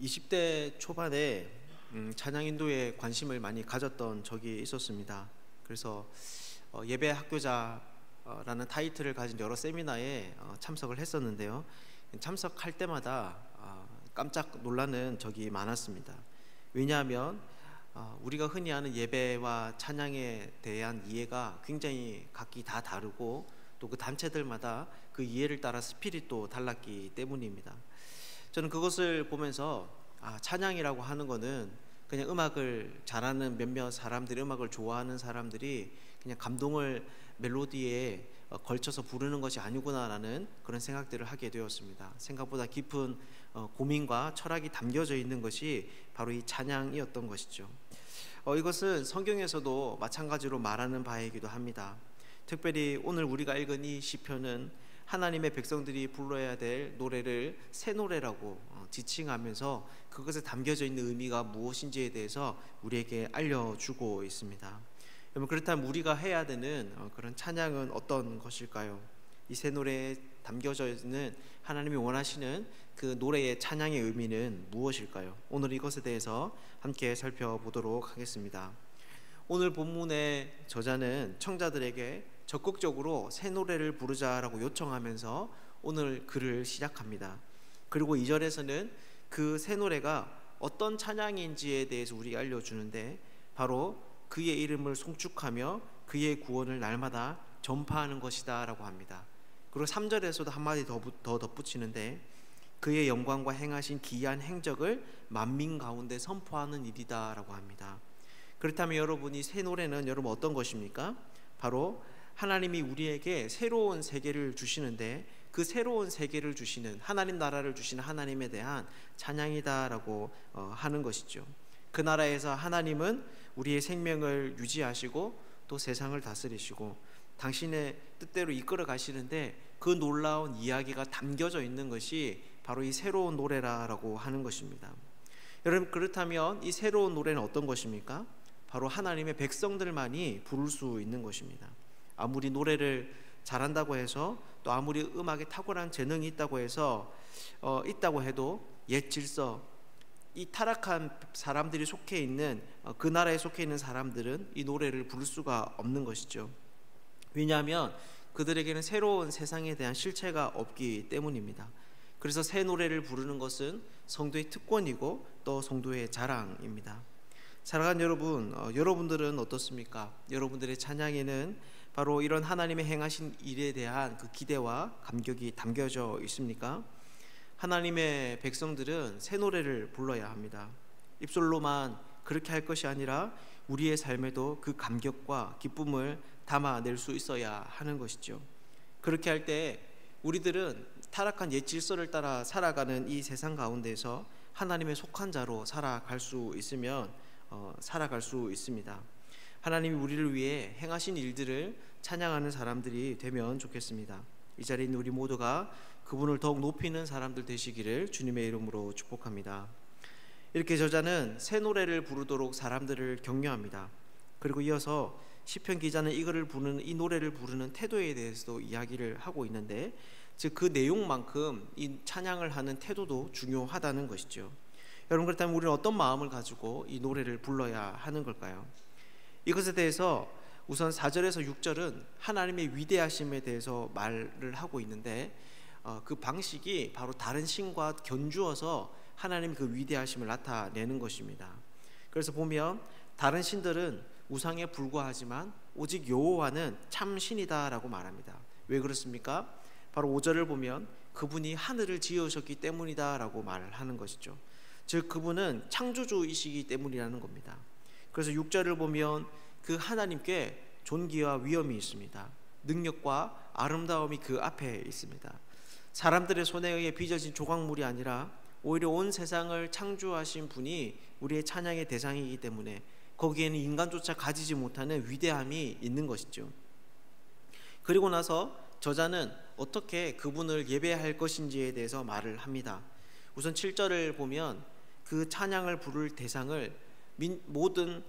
20대 초반에 찬양 인도에 관심을 많이 가졌던 적이 있었습니다. 그래서 예배 학교자라는 타이틀을 가진 여러 세미나에 참석을 했었는데요. 참석할 때마다 깜짝 놀라는 적이 많았습니다. 왜냐하면 우리가 흔히 아는 예배와 찬양에 대한 이해가 굉장히 각기 다 다르고 또 그 단체들마다 그 이해를 따라 스피릿도 달랐기 때문입니다. 저는 그것을 보면서 찬양이라고 하는 거는 그냥 음악을 잘하는 몇몇 사람들이, 음악을 좋아하는 사람들이 그냥 감동을 멜로디에 걸쳐서 부르는 것이 아니구나라는 그런 생각들을 하게 되었습니다. 생각보다 깊은 고민과 철학이 담겨져 있는 것이 바로 이 찬양이었던 것이죠. 이것은 성경에서도 마찬가지로 말하는 바이기도 합니다. 특별히 오늘 우리가 읽은 이 시편은 하나님의 백성들이 불러야 될 노래를 새 노래라고 지칭하면서 그것에 담겨져 있는 의미가 무엇인지에 대해서 우리에게 알려주고 있습니다. 여러분, 그렇다면 우리가 해야 되는 그런 찬양은 어떤 것일까요? 이 새 노래에 담겨져 있는 하나님이 원하시는 그 노래의 찬양의 의미는 무엇일까요? 오늘 이것에 대해서 함께 살펴보도록 하겠습니다. 오늘 본문의 저자는 청자들에게 적극적으로 새 노래를 부르자라고 요청하면서 오늘 글을 시작합니다. 그리고 2절에서는 그 새 노래가 어떤 찬양인지에 대해서 우리가 알려주는데 바로 그의 이름을 송축하며 그의 구원을 날마다 전파하는 것이다 라고 합니다. 그리고 3절에서도 한마디 더 덧붙이는데 그의 영광과 행하신 기이한 행적을 만민 가운데 선포하는 일이다 라고 합니다. 그렇다면 여러분이 새 노래는 여러분 어떤 것입니까? 바로 하나님이 우리에게 새로운 세계를 주시는데 그 새로운 세계를 주시는 하나님 나라를 주시는 하나님에 대한 찬양이다라고 하는 것이죠. 그 나라에서 하나님은 우리의 생명을 유지하시고 또 세상을 다스리시고 당신의 뜻대로 이끌어 가시는데 그 놀라운 이야기가 담겨져 있는 것이 바로 이 새로운 노래라고 하는 것입니다. 여러분, 그렇다면 이 새로운 노래는 어떤 것입니까? 바로 하나님의 백성들만이 부를 수 있는 것입니다. 아무리 노래를 잘한다고 해서 또 아무리 음악에 탁월한 재능이 있다고 해서 있다고 해도 옛 질서, 이 타락한 사람들이 속해 있는 그 나라에 속해 있는 사람들은 이 노래를 부를 수가 없는 것이죠. 왜냐하면 그들에게는 새로운 세상에 대한 실체가 없기 때문입니다. 그래서 새 노래를 부르는 것은 성도의 특권이고 또 성도의 자랑입니다. 사랑하는 여러분, 여러분들은 어떻습니까? 여러분들의 찬양에는 바로 이런 하나님의 행하신 일에 대한 그 기대와 감격이 담겨져 있습니까? 하나님의 백성들은 새 노래를 불러야 합니다. 입술로만 그렇게 할 것이 아니라 우리의 삶에도 그 감격과 기쁨을 담아낼 수 있어야 하는 것이죠. 그렇게 할 때 우리들은 타락한 옛 질서를 따라 살아가는 이 세상 가운데서 하나님의 속한 자로 살아갈 수 있습니다. 하나님이 우리를 위해 행하신 일들을 찬양하는 사람들이 되면 좋겠습니다. 이 자리에 있는 우리 모두가 그분을 더욱 높이는 사람들 되시기를 주님의 이름으로 축복합니다. 이렇게 저자는 새 노래를 부르도록 사람들을 격려합니다. 그리고 이어서 시편 기자는 이 노래를 부르는 태도에 대해서도 이야기를 하고 있는데, 즉 그 내용만큼 이 찬양을 하는 태도도 중요하다는 것이죠. 여러분, 그렇다면 우리는 어떤 마음을 가지고 이 노래를 불러야 하는 걸까요? 이것에 대해서 우선 4절에서 6절은 하나님의 위대하심에 대해서 말을 하고 있는데 그 방식이 바로 다른 신과 견주어서 하나님 그 위대하심을 나타내는 것입니다. 그래서 보면 다른 신들은 우상에 불과하지만 오직 여호와는 참 신이다라고 말합니다. 왜 그렇습니까? 바로 5절을 보면 그분이 하늘을 지으셨기 때문이다라고 말을 하는 것이죠. 즉 그분은 창조주이시기 때문이라는 겁니다. 그래서 6절을 보면 그 하나님께 존귀와 위엄이 있습니다. 능력과 아름다움이 그 앞에 있습니다. 사람들의 손에 의해 빚어진 조각물이 아니라 오히려 온 세상을 창조하신 분이 우리의 찬양의 대상이기 때문에 거기에는 인간조차 가지지 못하는 위대함이 있는 것이죠. 그리고 나서 저자는 어떻게 그분을 예배할 것인지에 대해서 말을 합니다. 우선 7절을 보면 그 찬양을 부를 대상을 모든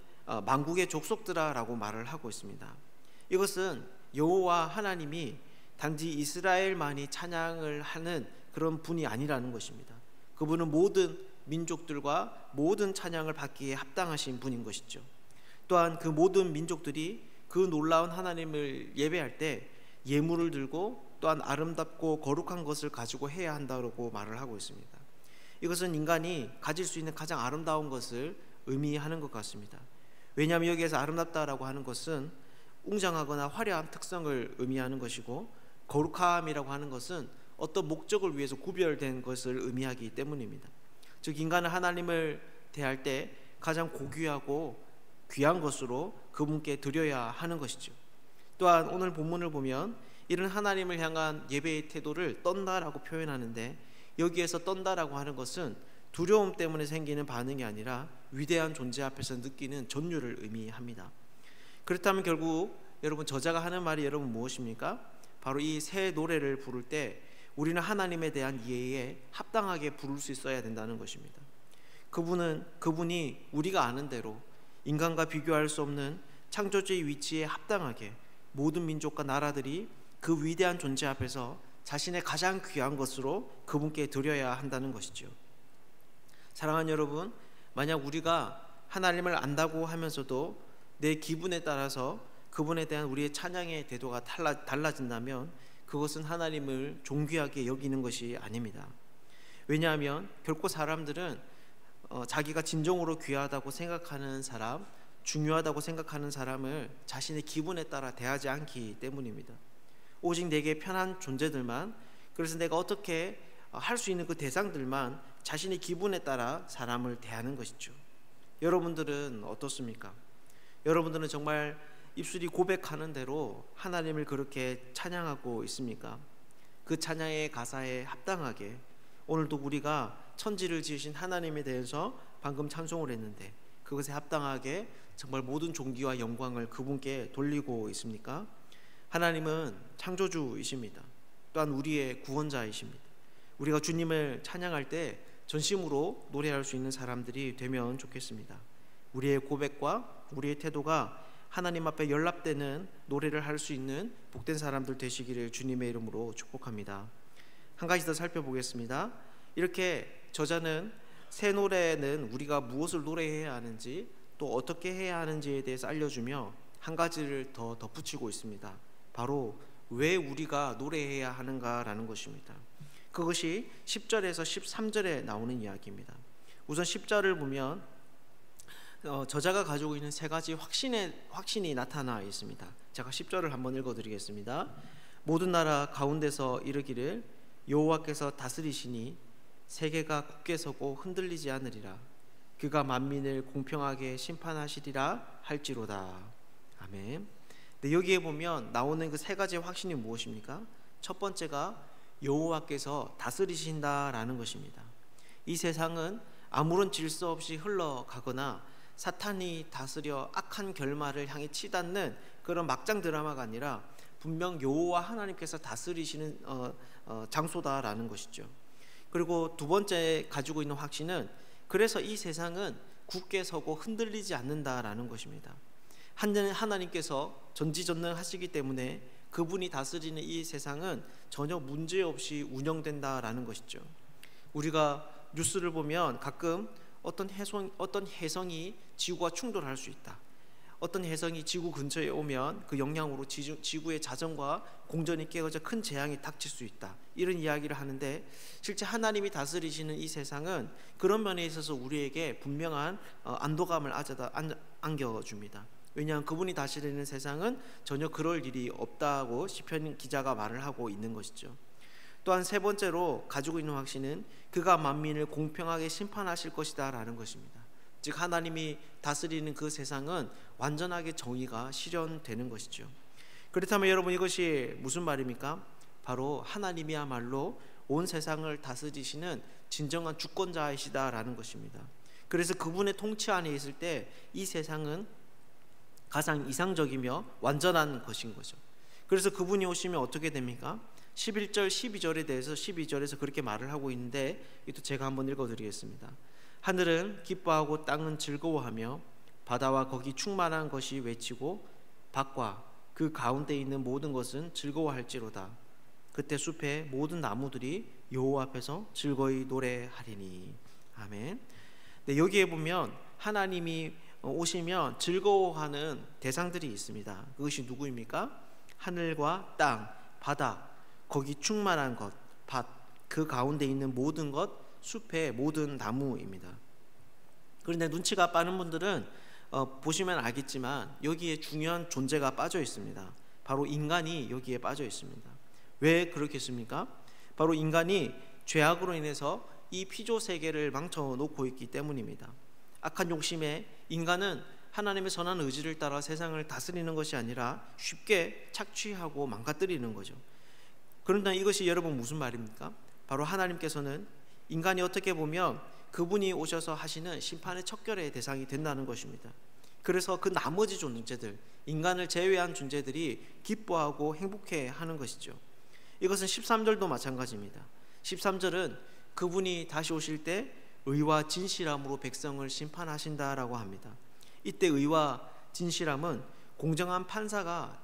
만국의 족속들아라고 말을 하고 있습니다. 이것은 여호와 하나님이 단지 이스라엘만이 찬양을 하는 그런 분이 아니라는 것입니다. 그분은 모든 민족들과 모든 찬양을 받기에 합당하신 분인 것이죠. 또한 그 모든 민족들이 그 놀라운 하나님을 예배할 때 예물을 들고 또한 아름답고 거룩한 것을 가지고 해야 한다고 말을 하고 있습니다. 이것은 인간이 가질 수 있는 가장 아름다운 것을 의미하는 것 같습니다. 왜냐하면 여기에서 아름답다라고 하는 것은 웅장하거나 화려한 특성을 의미하는 것이고, 거룩함이라고 하는 것은 어떤 목적을 위해서 구별된 것을 의미하기 때문입니다. 즉 인간은 하나님을 대할 때 가장 고귀하고 귀한 것으로 그분께 드려야 하는 것이죠. 또한 오늘 본문을 보면 이런 하나님을 향한 예배의 태도를 떤다라고 표현하는데, 여기에서 떤다라고 하는 것은 두려움 때문에 생기는 반응이 아니라 위대한 존재 앞에서 느끼는 전율을 의미합니다. 그렇다면 결국 여러분, 저자가 하는 말이 여러분 무엇입니까? 바로 이 새 노래를 부를 때 우리는 하나님에 대한 이해에 합당하게 부를 수 있어야 된다는 것입니다. 그분이 우리가 아는 대로 인간과 비교할 수 없는 창조주의 위치에 합당하게 모든 민족과 나라들이 그 위대한 존재 앞에서 자신의 가장 귀한 것으로 그분께 드려야 한다는 것이죠. 사랑하는 여러분, 만약 우리가 하나님을 안다고 하면서도 내 기분에 따라서 그분에 대한 우리의 찬양의 태도가 달라진다면 그것은 하나님을 존귀하게 여기는 것이 아닙니다. 왜냐하면 결코 사람들은 자기가 진정으로 귀하다고 생각하는 사람, 중요하다고 생각하는 사람을 자신의 기분에 따라 대하지 않기 때문입니다. 오직 내게 편한 존재들만, 그래서 내가 어떻게 할 수 있는 그 대상들만 자신의 기분에 따라 사람을 대하는 것이죠. 여러분들은 어떻습니까? 여러분들은 정말 입술이 고백하는 대로 하나님을 그렇게 찬양하고 있습니까? 그 찬양의 가사에 합당하게 오늘도 우리가 천지를 지으신 하나님에 대해서 방금 찬송을 했는데 그것에 합당하게 정말 모든 존귀와 영광을 그분께 돌리고 있습니까? 하나님은 창조주이십니다. 또한 우리의 구원자이십니다. 우리가 주님을 찬양할 때 전심으로 노래할 수 있는 사람들이 되면 좋겠습니다. 우리의 고백과 우리의 태도가 하나님 앞에 연락되는 노래를 할 수 있는 복된 사람들 되시기를 주님의 이름으로 축복합니다. 한 가지 더 살펴보겠습니다. 이렇게 저자는 새 노래는 우리가 무엇을 노래해야 하는지 또 어떻게 해야 하는지에 대해서 알려주며 한 가지를 더 덧붙이고 있습니다. 바로 왜 우리가 노래해야 하는가라는 것입니다. 그것이 10절에서 13절에 나오는 이야기입니다. 우선 10절을 보면 저자가 가지고 있는 세 가지 확신이 나타나 있습니다. 제가 10절을 한번 읽어드리겠습니다. 모든 나라 가운데서 이르기를 여호와께서 다스리시니 세계가 굳게 서고 흔들리지 않으리라. 그가 만민을 공평하게 심판하시리라 할지로다. 아멘. 네, 여기에 보면 나오는 그 세 가지의 확신이 무엇입니까? 첫 번째가 여호와께서 다스리신다라는 것입니다. 이 세상은 아무런 질서 없이 흘러가거나 사탄이 다스려 악한 결말을 향해 치닫는 그런 막장 드라마가 아니라 분명 여호와 하나님께서 다스리시는 장소다라는 것이죠. 그리고 두 번째 가지고 있는 확신은 그래서 이 세상은 굳게 서고 흔들리지 않는다라는 것입니다. 하나님께서 전지전능하시기 때문에 그분이 다스리는 이 세상은 전혀 문제없이 운영된다라는 것이죠. 우리가 뉴스를 보면 가끔 어떤 혜성이 지구와 충돌할 수 있다. 어떤 혜성이 지구 근처에 오면 그 영향으로 지구의 자전과 공전이 깨어져 큰 재앙이 닥칠 수 있다. 이런 이야기를 하는데 실제 하나님이 다스리시는 이 세상은 그런 면에 있어서 우리에게 분명한 안도감을 안겨줍니다. 왜냐하면 그분이 다스리는 세상은 전혀 그럴 일이 없다고 시편 기자가 말을 하고 있는 것이죠. 또한 세 번째로 가지고 있는 확신은 그가 만민을 공평하게 심판하실 것이다 라는 것입니다. 즉 하나님이 다스리는 그 세상은 완전하게 정의가 실현되는 것이죠. 그렇다면 여러분 이것이 무슨 말입니까? 바로 하나님이야말로 온 세상을 다스리시는 진정한 주권자이시다라는 것입니다. 그래서 그분의 통치 안에 있을 때 이 세상은 가장 이상적이며 완전한 것인 거죠. 그래서 그분이 오시면 어떻게 됩니까? 11절 12절에 대해서 12절에서 그렇게 말을 하고 있는데 이것도 제가 한번 읽어드리겠습니다. 하늘은 기뻐하고 땅은 즐거워하며 바다와 거기 충만한 것이 외치고 밭과 그 가운데 있는 모든 것은 즐거워할지로다. 그때 숲의 모든 나무들이 여호와 앞에서 즐거이 노래하리니. 아멘. 네, 여기에 보면 하나님이 오시면 즐거워하는 대상들이 있습니다. 그것이 누구입니까? 하늘과 땅, 바다, 거기 충만한 것, 밭, 그 가운데 있는 모든 것, 숲의 모든 나무입니다. 그런데 눈치가 빠른 분들은 보시면 알겠지만 여기에 중요한 존재가 빠져 있습니다. 바로 인간이 여기에 빠져 있습니다. 왜 그렇겠습니까? 바로 인간이 죄악으로 인해서 이 피조 세계를 망쳐놓고 있기 때문입니다. 악한 욕심에 인간은 하나님의 선한 의지를 따라 세상을 다스리는 것이 아니라 쉽게 착취하고 망가뜨리는 거죠. 그런데 이것이 여러분 무슨 말입니까? 바로 하나님께서는 인간이 어떻게 보면 그분이 오셔서 하시는 심판의 척결의 대상이 된다는 것입니다. 그래서 그 나머지 존재들, 인간을 제외한 존재들이 기뻐하고 행복해하는 것이죠. 이것은 13절도 마찬가지입니다. 13절은 그분이 다시 오실 때 의와 진실함으로 백성을 심판하신다라고 합니다. 이때 의와 진실함은 공정한 판사가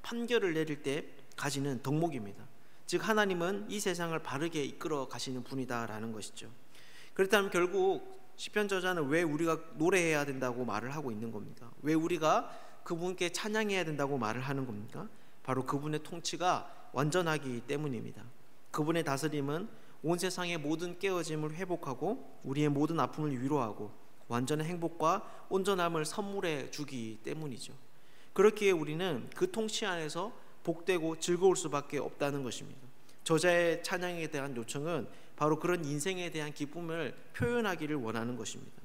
판결을 내릴 때 가지는 덕목입니다. 즉 하나님은 이 세상을 바르게 이끌어 가시는 분이다라는 것이죠. 그렇다면 결국 시편 저자는 왜 우리가 노래해야 된다고 말을 하고 있는 겁니까? 왜 우리가 그분께 찬양해야 된다고 말을 하는 겁니까? 바로 그분의 통치가 완전하기 때문입니다. 그분의 다스림은 온 세상의 모든 깨어짐을 회복하고 우리의 모든 아픔을 위로하고 완전한 행복과 온전함을 선물해 주기 때문이죠. 그렇기에 우리는 그 통치 안에서 복되고 즐거울 수밖에 없다는 것입니다. 저자의 찬양에 대한 요청은 바로 그런 인생에 대한 기쁨을 표현하기를 원하는 것입니다.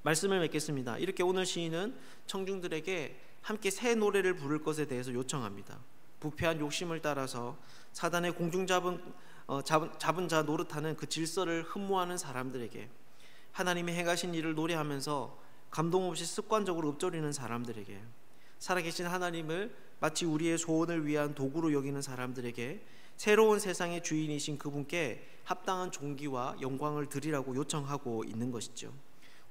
말씀을 맺겠습니다. 이렇게 오늘 시인은 청중들에게 함께 새 노래를 부를 것에 대해서 요청합니다. 부패한 욕심을 따라서 사단의 공중 잡은 자 노릇하는 그 질서를 흠모하는 사람들에게, 하나님이 행하신 일을 노래하면서 감동 없이 습관적으로 읊조리는 사람들에게, 살아계신 하나님을 마치 우리의 소원을 위한 도구로 여기는 사람들에게 새로운 세상의 주인이신 그분께 합당한 존귀와 영광을 드리라고 요청하고 있는 것이죠.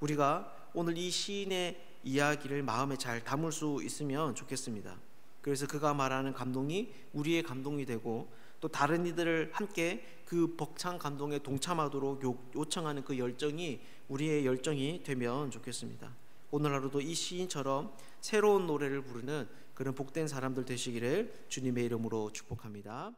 우리가 오늘 이 시인의 이야기를 마음에 잘 담을 수 있으면 좋겠습니다. 그래서 그가 말하는 감동이 우리의 감동이 되고 또 다른 이들을 함께 그 벅찬 감동에 동참하도록 요청하는 그 열정이 우리의 열정이 되면 좋겠습니다. 오늘 하루도 이 시인처럼 새로운 노래를 부르는 그런 복된 사람들 되시기를 주님의 이름으로 축복합니다.